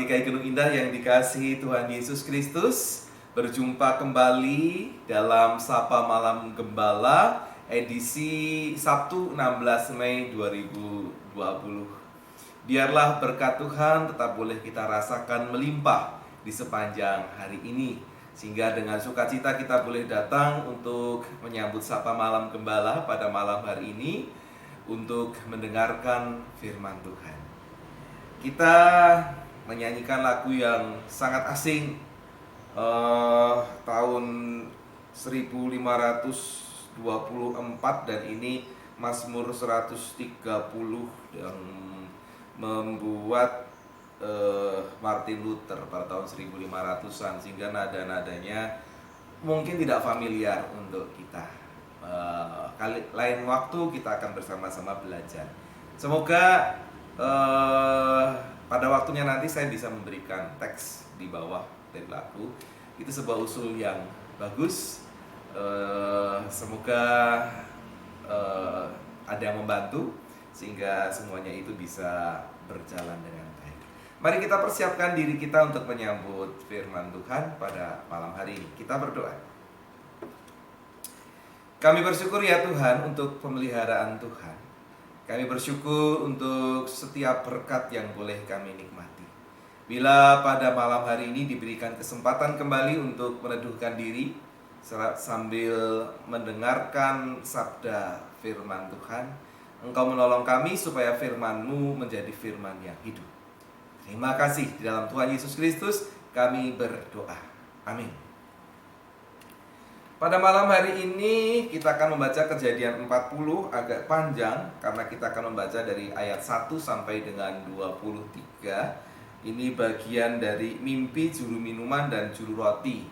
GKI Gunung Indah yang dikasihi Tuhan Yesus Kristus, berjumpa kembali dalam Sapa Malam Gembala edisi Sabtu 16 Mei 2020. Biarlah berkat Tuhan tetap boleh kita rasakan melimpah di sepanjang hari ini, sehingga dengan sukacita kita boleh datang untuk menyambut Sapa Malam Gembala pada malam hari ini untuk mendengarkan firman Tuhan. Kita menyanyikan lagu yang sangat asing, tahun 1524, dan ini Mazmur 130 yang membuat Martin Luther pada tahun 1500-an, sehingga nada-nadanya mungkin tidak familiar untuk kita. Lain waktu kita akan bersama-sama belajar. Semoga pada waktunya nanti saya bisa memberikan teks di bawah dari lagu. Itu sebuah usul yang bagus. Semoga ada yang membantu sehingga semuanya itu bisa berjalan dengan baik. Mari kita persiapkan diri kita untuk menyambut firman Tuhan pada malam hari ini. Kita berdoa. Kami bersyukur ya Tuhan untuk pemeliharaan Tuhan. Kami bersyukur untuk setiap berkat yang boleh kami nikmati. Bila pada malam hari ini diberikan kesempatan kembali untuk meneduhkan diri sambil mendengarkan sabda firman Tuhan, Engkau menolong kami supaya firman-Mu menjadi firman yang hidup. Terima kasih, di dalam Tuhan Yesus Kristus kami berdoa. Amin. Pada malam hari ini kita akan membaca Kejadian 40, agak panjang karena kita akan membaca dari ayat 1 sampai dengan 23. Ini bagian dari mimpi juru minuman dan juru roti.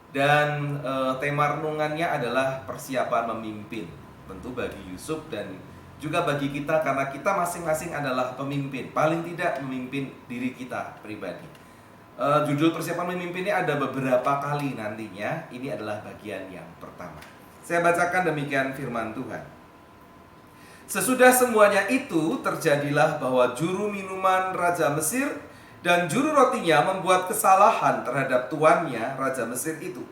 Dan tema renungannya adalah persiapan memimpin. Tentu bagi Yusuf dan juga bagi kita, karena kita masing-masing adalah pemimpin. Paling tidak memimpin diri kita pribadi. Judul persiapan memimpin ini ada beberapa kali nantinya. Ini adalah bagian yang pertama. Saya bacakan demikian firman Tuhan. Sesudah semuanya itu terjadilah bahwa juru minuman Raja Mesir dan juru rotinya membuat kesalahan terhadap tuannya Raja Mesir itu.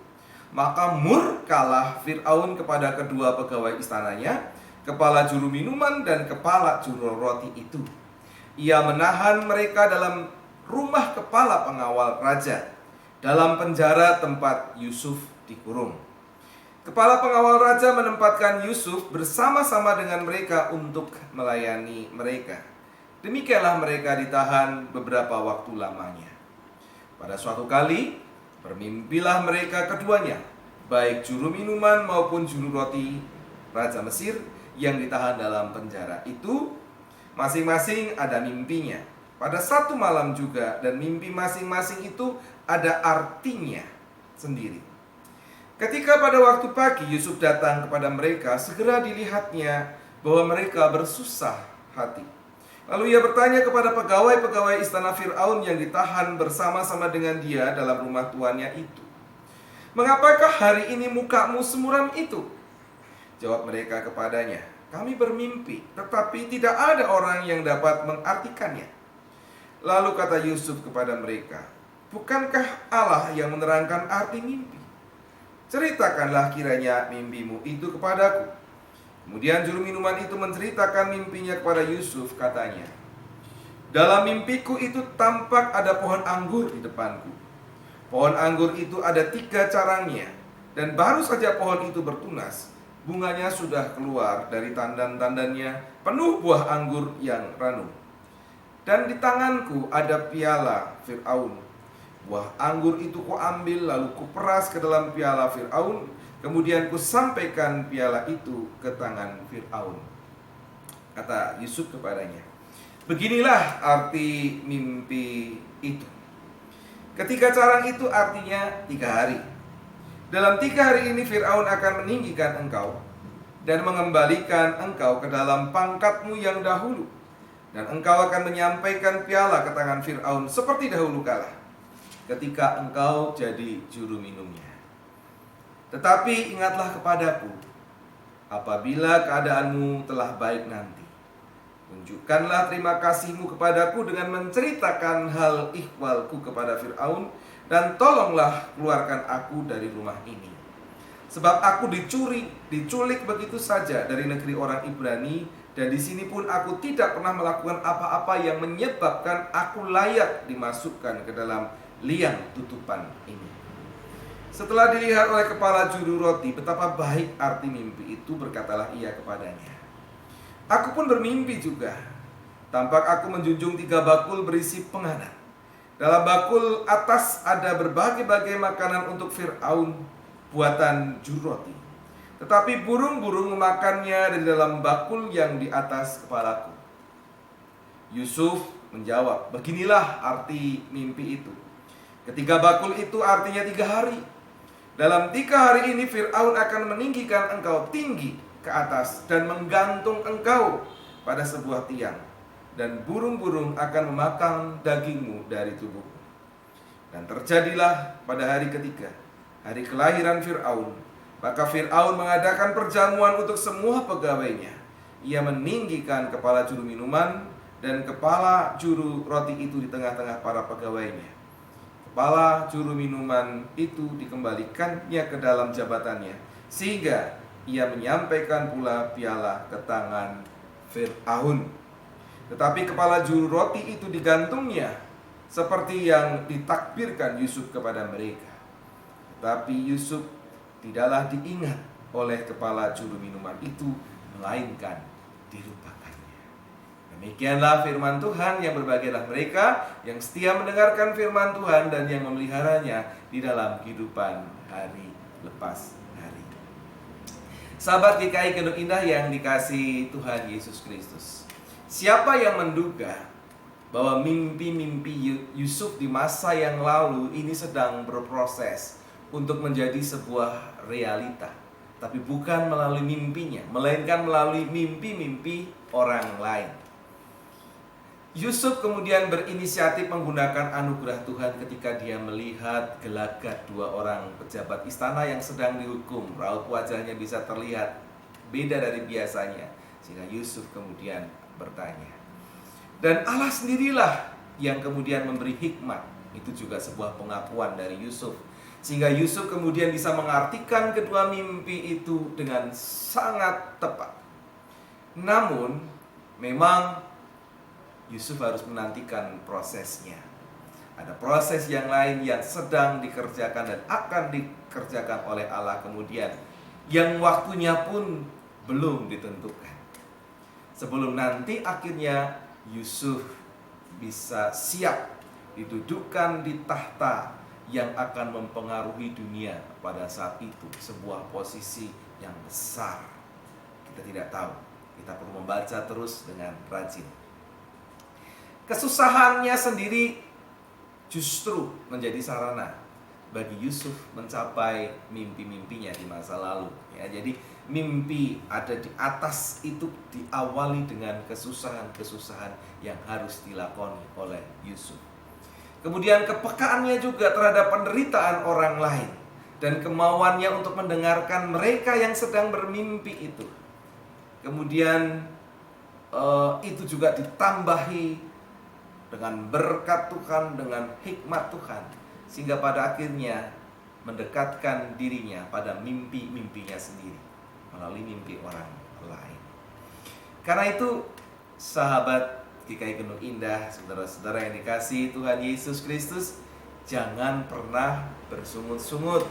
Maka murkalah Fir'aun kepada kedua pegawai istananya, kepala juru minuman dan kepala juru roti itu. Ia menahan mereka dalam rumah kepala pengawal raja, dalam penjara tempat Yusuf dikurung. Kepala pengawal raja menempatkan Yusuf bersama-sama dengan mereka untuk melayani mereka. Demikianlah mereka ditahan beberapa waktu lamanya. Pada suatu kali, bermimpilah mereka keduanya, baik juru minuman maupun juru roti Raja Mesir yang ditahan dalam penjara itu, masing-masing ada mimpinya pada satu malam juga, dan mimpi masing-masing itu ada artinya sendiri. Ketika pada waktu pagi Yusuf datang kepada mereka, segera dilihatnya bahwa mereka bersusah hati. Lalu ia bertanya kepada pegawai-pegawai istana Fir'aun yang ditahan bersama-sama dengan dia dalam rumah tuannya itu, "Mengapakah hari ini mukamu semuram itu?" Jawab mereka kepadanya, "Kami bermimpi, tetapi tidak ada orang yang dapat mengartikannya." Lalu kata Yusuf kepada mereka, "Bukankah Allah yang menerangkan arti mimpi? Ceritakanlah kiranya mimpimu itu kepadaku." Kemudian juru minuman itu menceritakan mimpinya kepada Yusuf, katanya, "Dalam mimpiku itu tampak ada pohon anggur di depanku. Pohon anggur itu ada 3 carangnya, dan baru saja pohon itu bertunas, bunganya sudah keluar dari tandan-tandannya, penuh buah anggur yang ranum. Dan di tanganku ada piala Fir'aun. Buah anggur itu kuambil, lalu kuperas ke dalam piala Fir'aun, kemudian kusampaikan piala itu ke tangan Fir'aun." Kata Yusuf kepadanya, "Beginilah arti mimpi itu. Ketiga carang itu artinya 3 hari. Dalam 3 hari ini Fir'aun akan meninggikan engkau dan mengembalikan engkau ke dalam pangkatmu yang dahulu. Dan engkau akan menyampaikan piala ke tangan Fir'aun seperti dahulu kala, ketika engkau jadi juru minumnya. Tetapi ingatlah kepadaku apabila keadaanmu telah baik nanti, Tunjukkanlah terima kasih-Mu kepadaku dengan menceritakan hal ihwalku kepada Fir'aun, dan tolonglah keluarkan aku dari rumah ini. Sebab aku diculik begitu saja dari negeri orang Ibrani, dan di sini pun aku tidak pernah melakukan apa-apa yang menyebabkan aku layak dimasukkan ke dalam liang tutupan ini. Setelah dilihat oleh kepala juru roti betapa baik arti mimpi itu, berkatalah ia kepadanya, aku pun bermimpi juga. Tampak aku menjunjung 3 bakul berisi penganan. Dalam bakul atas ada berbagai-bagai makanan untuk Fir'aun, buatan juru roti. Tetapi burung-burung memakannya dari dalam bakul yang di atas kepalaku. Yusuf menjawab, beginilah arti mimpi itu. Ketiga bakul itu artinya 3 hari. Dalam 3 hari ini Fir'aun akan meninggikan engkau tinggi ke atas dan menggantung engkau pada sebuah tiang, dan burung-burung akan memakan dagingmu dari tubuhmu. Dan terjadilah pada hari ketiga, hari kelahiran Fir'aun, maka Fir'aun mengadakan perjamuan untuk semua pegawainya. Ia meninggikan kepala juru minuman dan kepala juru roti itu di tengah-tengah para pegawainya. Kepala juru minuman itu dikembalikannya ke dalam jabatannya, sehingga ia menyampaikan pula piala ke tangan Fir'aun. Tetapi kepala juru roti itu digantungnya, seperti yang ditakbirkan Yusuf kepada mereka. Tetapi Yusuf tidaklah diingat oleh kepala juru minuman itu, melainkan dilupakannya. Demikianlah firman Tuhan. Yang berbahagialah mereka yang setia mendengarkan firman Tuhan dan yang memeliharanya di dalam kehidupan hari lepas hari. Sahabat GKI Gendut Indah yang dikasihi Tuhan Yesus Kristus, siapa yang menduga bahwa mimpi-mimpi Yusuf di masa yang lalu ini sedang berproses untuk menjadi sebuah realita, tapi bukan melalui mimpinya, melainkan melalui mimpi-mimpi orang lain. Yusuf kemudian berinisiatif menggunakan anugerah Tuhan ketika dia melihat gelagat 2 orang pejabat istana yang sedang dihukum. Raut wajahnya bisa terlihat beda dari biasanya, sehingga Yusuf kemudian bertanya. Dan Allah sendirilah yang kemudian memberi hikmat. Itu juga sebuah pengakuan dari Yusuf, sehingga Yusuf kemudian bisa mengartikan kedua mimpi itu dengan sangat tepat. Namun memang Yusuf harus menantikan prosesnya. Ada proses yang lain yang sedang dikerjakan dan akan dikerjakan oleh Allah kemudian, yang waktunya pun belum ditentukan. Sebelum nanti akhirnya Yusuf bisa siap didudukkan di tahta yang akan mempengaruhi dunia pada saat itu, sebuah posisi yang besar. Kita tidak tahu, kita perlu membaca terus dengan rajin. Kesusahannya sendiri justru menjadi sarana bagi Yusuf mencapai mimpi-mimpinya di masa lalu. Ya, jadi mimpi ada di atas itu diawali dengan kesusahan-kesusahan yang harus dilakoni oleh Yusuf. Kemudian kepekaannya juga terhadap penderitaan orang lain dan kemauannya untuk mendengarkan mereka yang sedang bermimpi itu. Kemudian itu juga ditambahi dengan berkat Tuhan, dengan hikmat Tuhan, sehingga pada akhirnya mendekatkan dirinya pada mimpi-mimpinya sendiri melalui mimpi orang lain. Karena itu, sahabat GKI Gendut Indah, saudara-saudara yang dikasihi Tuhan Yesus Kristus, jangan pernah bersungut-sungut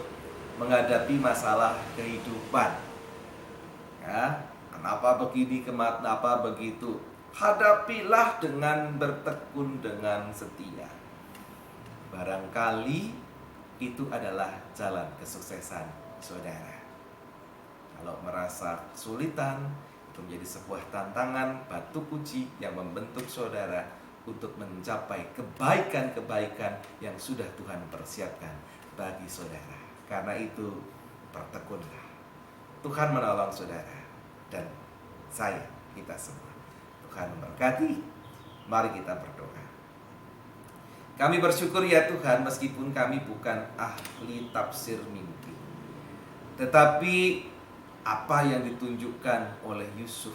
menghadapi masalah kehidupan. Ya, kenapa begini, kenapa begitu? Hadapilah dengan bertekun, dengan setia. Barangkali itu adalah jalan kesuksesan saudara. Kalau merasa kesulitan, itu menjadi sebuah tantangan, batu uji yang membentuk saudara untuk mencapai kebaikan-kebaikan yang sudah Tuhan persiapkan bagi saudara. Karena itu, bertekunlah. Tuhan menolong saudara dan saya, kita semua. Tuhan memberkati. Mari kita berdoa. Kami bersyukur ya Tuhan, meskipun kami bukan ahli tafsir mimpi, tetapi apa yang ditunjukkan oleh Yusuf,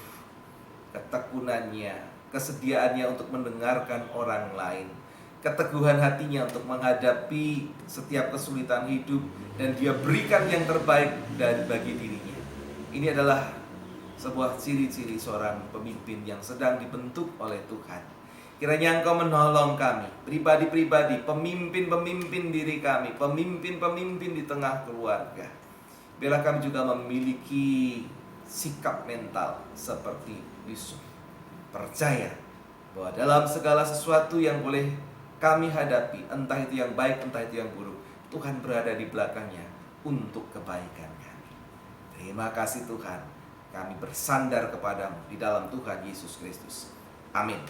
ketekunannya, kesediaannya untuk mendengarkan orang lain, keteguhan hatinya untuk menghadapi setiap kesulitan hidup, dan dia berikan yang terbaik bagi dirinya. Ini adalah sebuah ciri-ciri seorang pemimpin yang sedang dibentuk oleh Tuhan. Kiranya Engkau menolong kami, pribadi-pribadi, pemimpin-pemimpin diri kami, pemimpin-pemimpin di tengah keluarga. Biarlah kami juga memiliki sikap mental seperti Yusuf. Percaya bahwa dalam segala sesuatu yang boleh kami hadapi, entah itu yang baik, entah itu yang buruk, Tuhan berada di belakangnya untuk kebaikan kami. Terima kasih Tuhan, kami bersandar kepadamu di dalam Tuhan Yesus Kristus. Amin.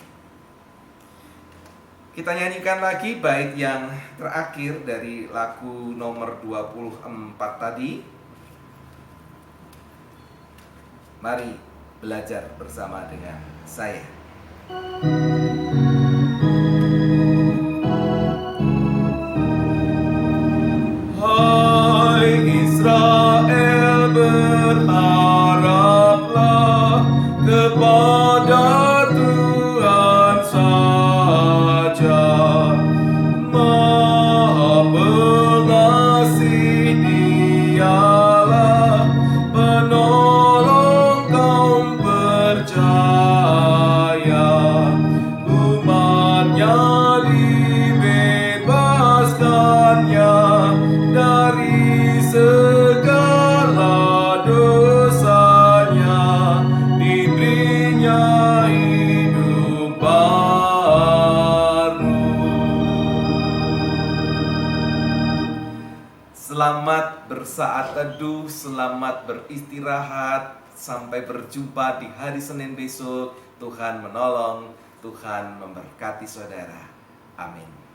Kita nyanyikan lagi bait yang terakhir dari lagu nomor 24 tadi. Mari belajar bersama dengan saya. Hai Israel, berharaplah kepada Tuhan saja. Maha pengasih, Dialah penolong kaum percaya. Umatnya dibebaskannya dari segala dosanya, diberinya hidup baru. Selamat bersaat teduh, selamat beristirahat. Sampai berjumpa di hari Senin besok. Tuhan menolong, Tuhan memberkati saudara. Amin.